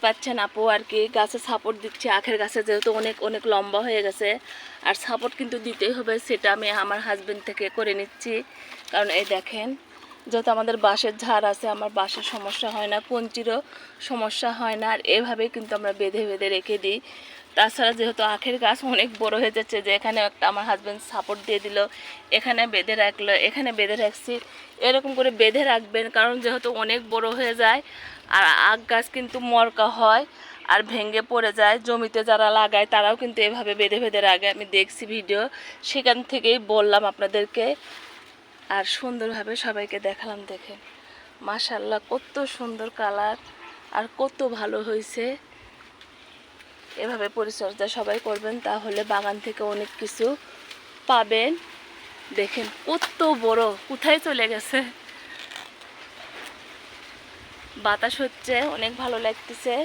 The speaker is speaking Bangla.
পাচ্ছেন আপু আর কি গাছে সাপোর্ট দিচ্ছে, আখের গাছে যেহেতু অনেক অনেক লম্বা হয়ে গেছে আর সাপোর্ট কিন্তু দিতেই হবে, সেটা আমি আমার হাজবেন্ড থেকে করে নিচ্ছি। কারণ এই দেখেন যেহেতু আমাদের বাঁশের ঝাড় আছে, আমার বাঁশের সমস্যা হয় না, কঞ্চিরও সমস্যা হয় না, আর এভাবেই কিন্তু আমরা বেঁধে বেঁধে রেখে দিই। তাছাড়া যেহেতু আখের গাছ অনেক বড় হয়ে যাচ্ছে, যে এখানে একটা আমার হাজব্যান্ড সাপোর্ট দিয়ে দিল, এখানে বেঁধে রাখলো, এখানে বেঁধে রাখছি, এরকম করে বেঁধে রাখবেন। কারণ যেহেতু অনেক বড় হয়ে যায় আর আখ গাছ কিন্তু মরকা হয় আর ভেঙে পড়ে যায়, জমিতে যারা লাগায় তারাও কিন্তু এভাবে বেঁধে বেঁধে রাখে, আমি দেখছি ভিডিও, সেখান থেকেই বললাম আপনাদেরকে। আর সুন্দরভাবে সবাইকে দেখালাম। দেখেন মাশাআল্লাহ কত সুন্দর কালার আর কত ভালো হয়েছে। এভাবে পরিচর্যা সবাই করবেন, তাহলে বাগান থেকে অনেক কিছু পাবেন। দেখেন কত বড়, কোথায় চলে গেছে। বাতাস হচ্ছে, অনেক ভালো লাগতেছে।